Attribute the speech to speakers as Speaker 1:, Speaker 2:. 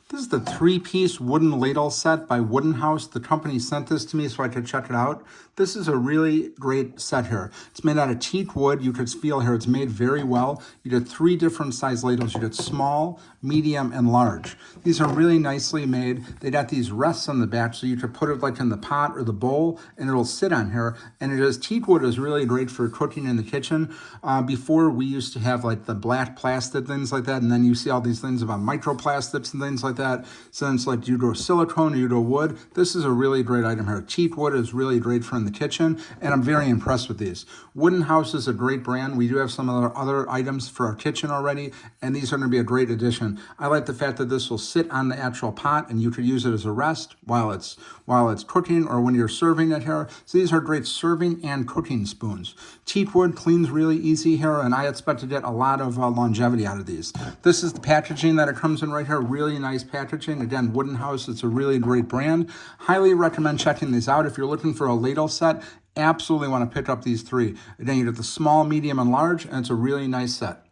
Speaker 1: This is the 3-piece wooden ladle set by Woodenhouse. The company sent this to me so I could check it out. This is a really great set here. It's made out of teak wood. You could feel here it's made very well. You get 3 different size ladles. You get small, medium, and large. These are really nicely made. They got these rests on the back so you could put it like in the pot or the bowl and it'll sit on here. And it is, teak wood is really great for cooking in the kitchen. Before we used to have like the black plastic, things like that, and then you see all these things about microplastics and things like that. So it's like you do silicone or you do wood. This is a really great item here. Teak wood is really great for in the kitchen, and I'm very impressed with these. Woodenhouse is a great brand. We do have some other items for our kitchen already, and these are going to be a great addition. I like the fact that this will sit on the actual pot, and you could use it as a rest while it's cooking or when you're serving it here. So these are great serving and cooking spoons. Teak wood cleans really easy here, and I expect to get a lot of longevity out of these. This is the packaging that it comes in right here. Really nice packaging. Again, Woodenhouse, it's a really great brand. Highly recommend checking these out. If you're looking for a ladle set, absolutely want to pick up these 3. Again, you get the small, medium, and large, and it's a really nice set.